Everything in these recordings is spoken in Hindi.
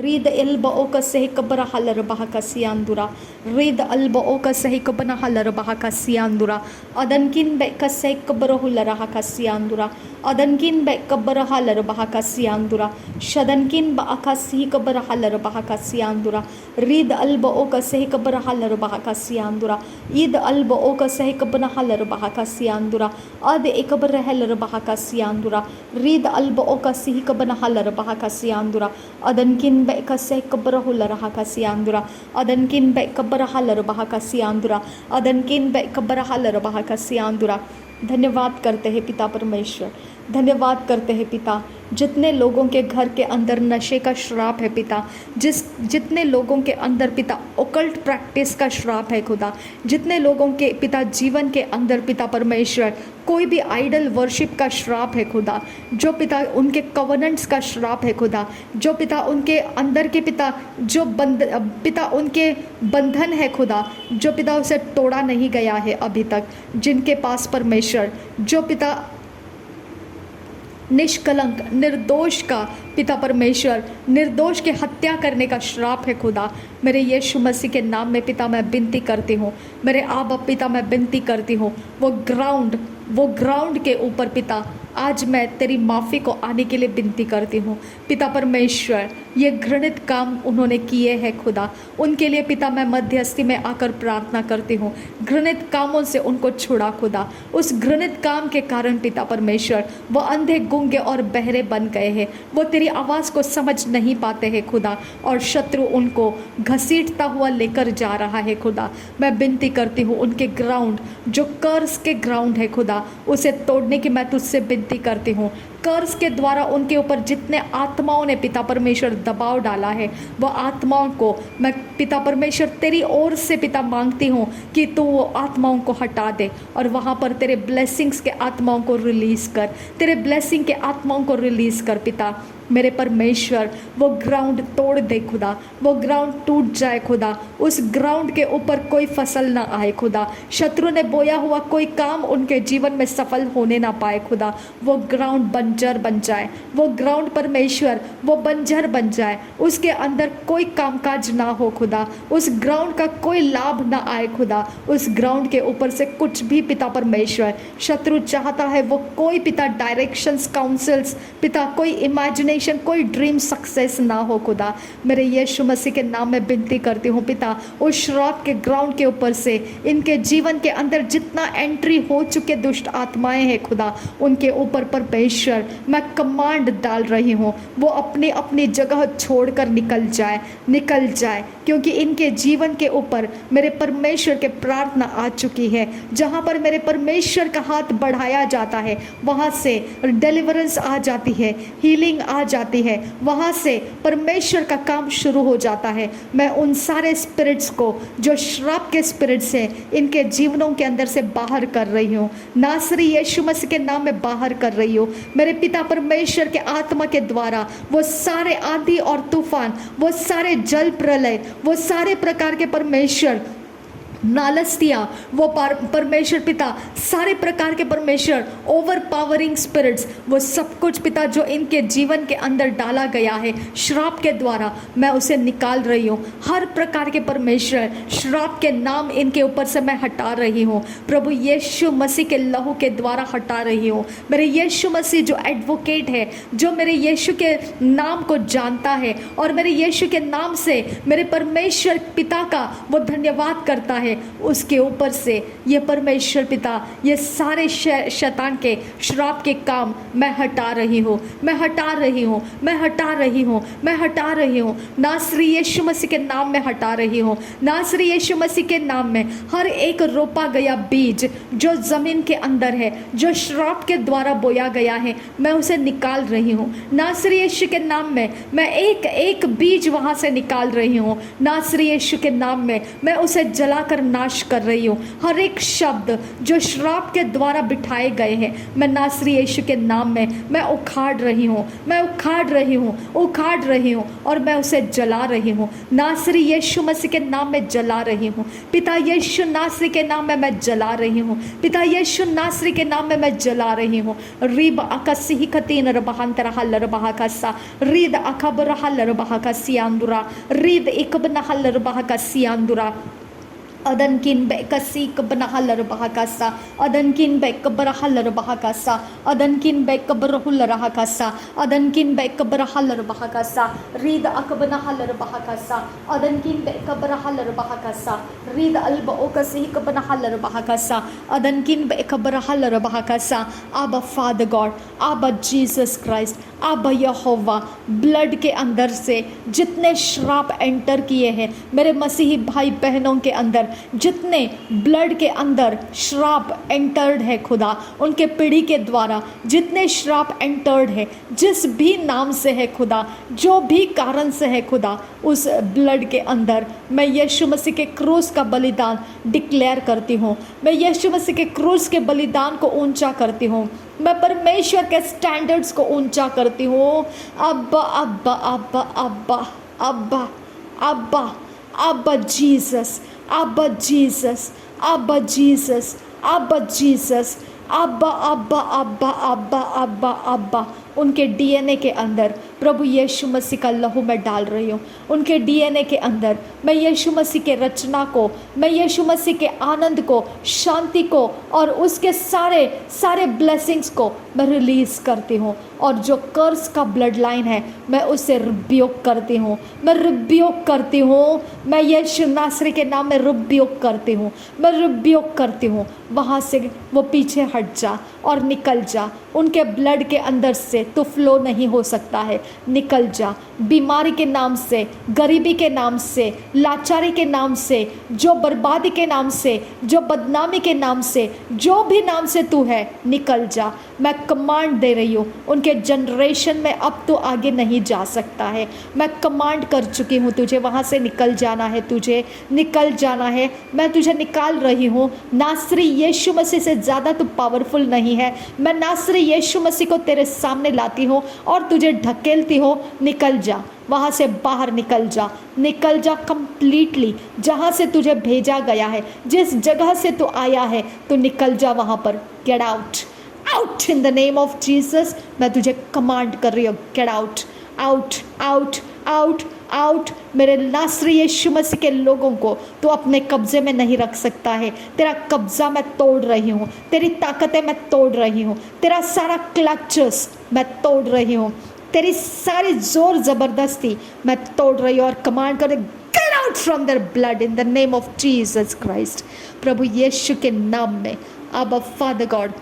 Read elba oka sehi kabara halar bahaka siandura. Read alba oka sehi kabana halar bahaka siandura. Adankin be ka sehi kabara hulara haka siandura. Adankin be kabara halar bahaka siandura. Shadankin ba akasi kabara halar bahaka siandura. Read alba oka sehi kabara halar bahaka siandura. Id alba oka sehi kabana halar bahaka siandura. Ad ekabara halar bahaka siandura. Read alba oka sehi kabana halar bahaka siandura. Adankin be ka sehi kabara hulara haka siandura. Adankin be kabara halar bahaka siandura. Adankin be kabara halar bahaka siandura. धन्यवाद करते हैं पिता परमेश्वर, धन्यवाद करते हैं पिता। जितने लोगों के घर के अंदर नशे का श्राप है पिता, जितने लोगों के अंदर पिता ओकल्ट प्रैक्टिस का श्राप है खुदा, जितने लोगों के पिता जीवन के अंदर पिता परमेश्वर कोई भी आइडल वर्शिप का श्राप है खुदा, जो पिता उनके कवनेंट्स का श्राप है खुदा, जो पिता उनके अंदर के पिता जो पिता उनके बंधन है खुदा, जो पिता उसे तोड़ा नहीं गया है अभी तक, जिनके पास परमेश्वर जो पिता निष्कलंक निर्दोष का पिता परमेश्वर निर्दोष के हत्या करने का श्राप है खुदा, मेरे यीशु मसीह के नाम में पिता मैं विनती करती हूँ, मेरे आबा पिता मैं विनती करती हूँ, वो ग्राउंड के ऊपर पिता आज मैं तेरी माफ़ी को आने के लिए विनती करती हूँ पिता परमेश्वर। ये घृणित काम उन्होंने किए हैं खुदा, उनके लिए पिता मैं मध्यस्थी में आकर प्रार्थना करती हूँ, घृणित कामों से उनको छुड़ा खुदा। उस घृणित काम के कारण पिता परमेश्वर वो अंधे गूंगे और बहरे बन गए हैं, वो तेरी आवाज़ को समझ नहीं पाते हैं खुदा, और शत्रु उनको घसीटता हुआ लेकर जा रहा है खुदा। मैं विनती करती हूँ उनके ग्राउंड जो कर्स के ग्राउंड है खुदा, उसे तोड़ने की मैं तुझसे विनती करती हूँ। कर्ज के द्वारा उनके ऊपर जितने आत्माओं ने पिता परमेश्वर दबाव डाला है, वह आत्माओं को मैं पिता परमेश्वर तेरी ओर से पिता मांगती हूँ कि तू वो आत्माओं को हटा दे और वहाँ पर तेरे ब्लेसिंग्स के आत्माओं को रिलीज़ कर, तेरे ब्लेसिंग के आत्माओं को रिलीज़ कर पिता मेरे परमेश्वर। वो ग्राउंड तोड़ दे खुदा, वो ग्राउंड टूट जाए खुदा, उस ग्राउंड के ऊपर कोई फसल ना आए खुदा, शत्रु ने बोया हुआ कोई काम उनके जीवन में सफल होने ना पाए खुदा। वो ग्राउंड बंजर बन जाए, वो ग्राउंड परमेश्वर वो बंजर बन जाए, उसके अंदर कोई कामकाज ना हो खुदा, उस ग्राउंड का कोई लाभ ना आए खुदा, उस ग्राउंड के ऊपर से कुछ भी पिता परमेश्वर शत्रु चाहता है वो कोई पिता डायरेक्शंस काउंसिल्स पिता कोई इमेजिनेशन कोई ड्रीम सक्सेस ना हो खुदा। मेरे यीशु मसीह के नाम में विनती करती हूँ पिता, उस श्राप के ग्राउंड के ऊपर से इनके जीवन के अंदर जितना एंट्री हो चुके दुष्ट आत्माएं हैं खुदा, उनके ऊपर परमेश्वर मैं कमांड डाल रही हूँ, वो अपनी अपनी जगह छोड़कर निकल जाए, क्योंकि इनके जीवन के ऊपर मेरे परमेश्वर के प्रार्थना आ चुकी है। जहाँ पर मेरे परमेश्वर का हाथ बढ़ाया जाता है वहाँ से डिलीवरेंस आ जाती है, हीलिंग आ जाती है, वहाँ से परमेश्वर का काम शुरू हो जाता है। मैं उन सारे स्पिरिट्स को जो श्राप के स्पिरिट्स हैं इनके जीवनों के अंदर से बाहर कर रही हूँ, नासरी यीशु मसीह के नाम में बाहर कर रही हूँ। मेरे पिता परमेश्वर के आत्मा के द्वारा वो सारे आंधी और तूफान, वो सारे जल प्रलय, वो सारे प्रकार के परमेश्वर नालस्तियाँ, वो परमेश्वर पिता सारे प्रकार के परमेश्वर ओवर पावरिंग स्पिरिट्स, वो सब कुछ पिता जो इनके जीवन के अंदर डाला गया है श्राप के द्वारा मैं उसे निकाल रही हूँ। हर प्रकार के परमेश्वर श्राप के नाम इनके ऊपर से मैं हटा रही हूँ प्रभु यीशु मसीह के लहू के द्वारा हटा रही हूँ। मेरे यीशु मसीह जो एडवोकेट है, जो मेरे यीशु के नाम को जानता है और मेरे यीशु के नाम से मेरे परमेश्वर पिता का वो धन्यवाद करता है, उसके ऊपर से ये परमेश्वर पिता ये सारे शैतान के श्राप के काम मैं हटा रही हूँ, मैं हटा रही हूँ, मैं हटा रही हूँ, मैं हटा रही हूँ। नासरी यीशु मसीह के नाम में हटा रही हूँ, नासरी यीशु मसीह के नाम में हर एक रोपा गया बीज जो ज़मीन के अंदर है, जो श्राप के द्वारा बोया गया है, मैं उसे निकाल रही हूँ। नासरी यीशु के नाम में मैं एक एक बीज वहाँ से निकाल रही हूँ। नासरी यीशु के नाम में मैं उसे जलाकर नाश कर रही हूँ। हर एक शब्द जो श्राप के द्वारा बिठाए गए हैं, मैं नासरी यीशु के नाम में मैं उखाड़ रही हूँ, मैं उखाड़ रही हूँ, उखाड़ रही हूँ और मैं उसे जला रही हूँ। नासरी यीशु मसीह के नाम में जला रही हूँ। पिता यीशु नासरी के नाम में मैं जला रही हूँ। पिता यीशु नासरी के नाम में मैं जला रही हूँ। रीब अकसी कतीन रबहंतर हल्लर बहाकसा रीद अकबर हल्लर बहाकसियांदुरा रीद इकबन हल्लर बहाकसियांदुरा अदनकिन बेकसीक बनहलर बहाकासा अदनकिन बेकबर हलर बहाकासा अदनकिन बेकबर हुलर बहाकासा अदनकिन बेकबर हलर बहाकासा रीद अकबन हलर बहाकासा अदनकिन बेकबर हलर बहाकासा रीद अल्ब ओकसीक बन हलर बहाकासा अदनकिन बेकबर हलर बहाकासा। आबा फादर गॉड, आबा जीसस क्राइस्ट, आबा यहोवा, ब्लड के अंदर से जितने श्राप एंटर किए हैं मेरे मसीही भाई बहनों के अंदर, जितने ब्लड के अंदर श्राप एंटर्ड है खुदा, उनके पीढ़ी के द्वारा जितने श्राप एंटर्ड है, जिस भी नाम से है खुदा, जो भी कारण से है खुदा, उस ब्लड के अंदर मैं यीशु मसीह के क्रूस का बलिदान डिक्लेयर करती हूँ। मैं यीशु मसीह के क्रूस के बलिदान को ऊंचा करती हूँ। मैं परमेश्वर के स्टैंडर्ड्स को ऊंचा करती हूँ। अब्बा अब्बा अब्बा अब्बा अब्बा अब्बा अब्बा जीसस, अब्बा जीसस, अब्बा जीसस, अब्बा जीसस, अब्बा अब्बा अब्बा अब्बा अब्बा अब्बा। उनके डीएनए के अंदर प्रभु यीशु मसीह का लहू मैं डाल रही हूँ। उनके डीएनए के अंदर मैं यीशु मसीह के रचना को, मैं यीशु मसीह के आनंद को, शांति को और उसके सारे सारे ब्लेसिंग्स को मैं रिलीज़ करती हूँ। और जो कर्स का ब्लड लाइन है मैं उसे रिब्यूक करती हूँ, मैं रिब्यूक करती हूँ। मैं यीशु नासरी के नाम में रिब्यूक करती हूँ, मैं रिब्यूक करती हूँ। वहाँ से वो पीछे हट जा और निकल जा। उनके ब्लड के अंदर से तो फ्लो नहीं हो सकता है, निकल जा। बीमारी के नाम से, गरीबी के नाम से, लाचारी के नाम से, जो बर्बादी के नाम से, जो बदनामी के नाम से, जो भी नाम से तू है, निकल जा। मैं कमांड दे रही हूँ, उनके जनरेशन में अब तो आगे नहीं जा सकता है। मैं कमांड कर चुकी हूँ तुझे, वहाँ से निकल जाना है, तुझे निकल जाना है। मैं तुझे निकाल रही हूँ। नासरी यीशु मसीह से ज़्यादा तू पावरफुल नहीं है। मैं नासरी यीशु मसीह को तेरे सामने लाती हूँ और तुझे ढकेलती हूँ। निकल जा, वहाँ से बाहर निकल जा, निकल जा कंप्लीटली। जहाँ से तुझे भेजा गया है, जिस जगह से तू आया है, तो निकल जा वहाँ पर। Get out, out in the name of Jesus. मैं तुझे कमांड कर रही हूँ, get out, out, out, out, out. मेरे नासरी यीशु मसीह के लोगों को तो अपने कब्जे में नहीं रख सकता है। तेरा कब्जा मैं तोड़ रही हूँ, तेरी ताकतें मैं तोड़ रही हूँ, तेरा सारा क्लचेस मैं तोड़ रही हूँ, तेरी सारी जोर ज़बरदस्ती मैं तोड़ रही हूँ। और कमांड कर, get out from there blood in the name of Jesus Christ. प्रभु यीशु के नाम में, अब फादर गॉड,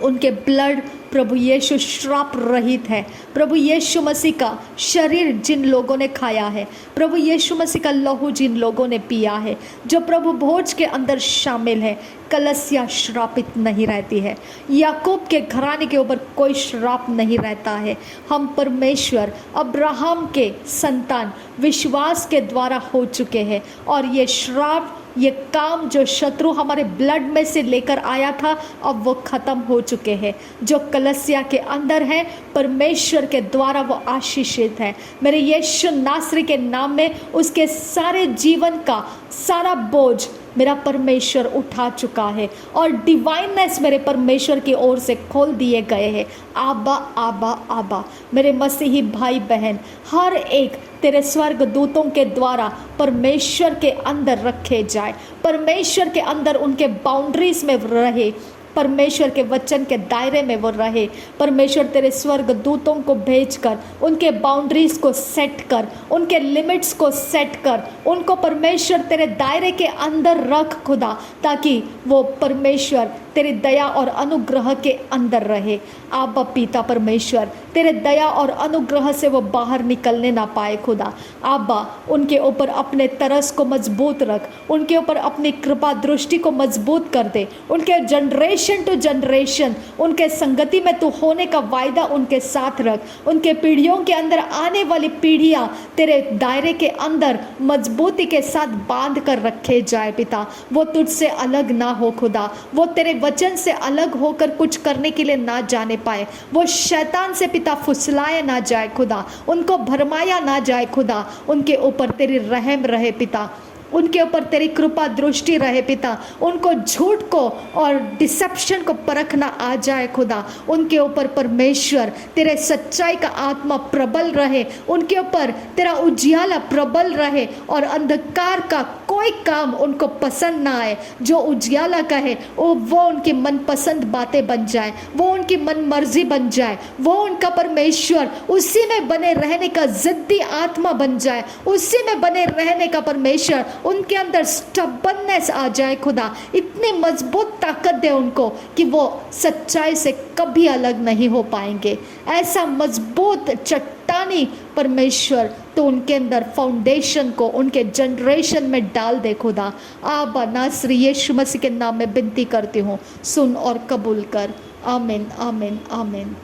उनके ब्लड प्रभु यीशु श्राप रहित है। प्रभु यीशु मसीह का शरीर जिन लोगों ने खाया है, प्रभु यीशु मसीह का लहू जिन लोगों ने पिया है, जो प्रभु भोज के अंदर शामिल है, कलसिया श्रापित नहीं रहती है। याकूब के घराने के ऊपर कोई श्राप नहीं रहता है। हम परमेश्वर अब्राहम के संतान विश्वास के द्वारा हो चुके हैं और ये श्राप, ये काम जो शत्रु हमारे ब्लड में से लेकर आया था, अब वो ख़त्म हो चुके हैं। जो कलसिया के अंदर है, परमेश्वर के द्वारा वो आशीषित है। मेरे यीशु नासरी के नाम में उसके सारे जीवन का सारा बोझ मेरा परमेश्वर उठा चुका है और डिवाइननेस मेरे परमेश्वर की ओर से खोल दिए गए हैं। आबा आबा आबा। मेरे मसीही भाई बहन हर एक तेरे स्वर्ग दूतों के द्वारा परमेश्वर के अंदर रखे जाए, परमेश्वर के अंदर उनके बाउंड्रीज में रहे, परमेश्वर के वचन के दायरे में वो रहे। परमेश्वर तेरे स्वर्ग दूतों को भेजकर उनके बाउंड्रीज को सेट कर, उनके लिमिट्स को सेट कर, उनको परमेश्वर तेरे दायरे के अंदर रख खुदा, ताकि वो परमेश्वर तेरी दया और अनुग्रह के अंदर रहे। आबा पिता परमेश्वर, तेरे दया और अनुग्रह से वो बाहर निकलने ना पाए खुदा। आबा, उनके ऊपर अपने तरस को मजबूत रख, उनके ऊपर अपनी कृपा दृष्टि को मजबूत कर दे। उनके जनरेशन टू जनरेशन उनके संगति में तू होने का वायदा उनके साथ रख। उनके पीढ़ियों के अंदर आने वाली पीढ़ियां तेरे दायरे के अंदर मजबूती के साथ बांध कर रखे जाए पिता। वो तुझसे अलग ना हो खुदा, वो तेरे वचन से अलग होकर कुछ करने के लिए ना जाने पाए। वो शैतान से पिता फुसलाया ना जाए खुदा, उनको भरमाया ना जाए खुदा। उनके ऊपर तेरी रहम रहे पिता, उनके ऊपर तेरी कृपा दृष्टि रहे पिता। उनको झूठ को और डिसेप्शन को परखना आ जाए खुदा। उनके ऊपर परमेश्वर तेरे सच्चाई का आत्मा प्रबल रहे, उनके ऊपर तेरा उजियाला प्रबल रहे और अंधकार का कोई काम उनको पसंद ना आए। जो उजियाला का है वो उनकी मनपसंद बातें बन जाए, वो उनकी मन मर्जी बन जाए, वो उनका परमेश्वर उसी में बने रहने का जिद्दी आत्मा बन जाए, उसी में बने रहने का परमेश्वर उनके अंदर स्टबननेस आ जाए खुदा। इतनी मजबूत ताकत दे उनको कि वो सच्चाई से कभी अलग नहीं हो पाएंगे। ऐसा मजबूत चट्टानी परमेश्वर तो उनके अंदर फाउंडेशन को उनके जनरेशन में डाल दे खुदा। आबा नासरी यीशु मसीह के नाम में विनती करती हूँ, सुन और कबूल कर। आमीन आमीन आमीन।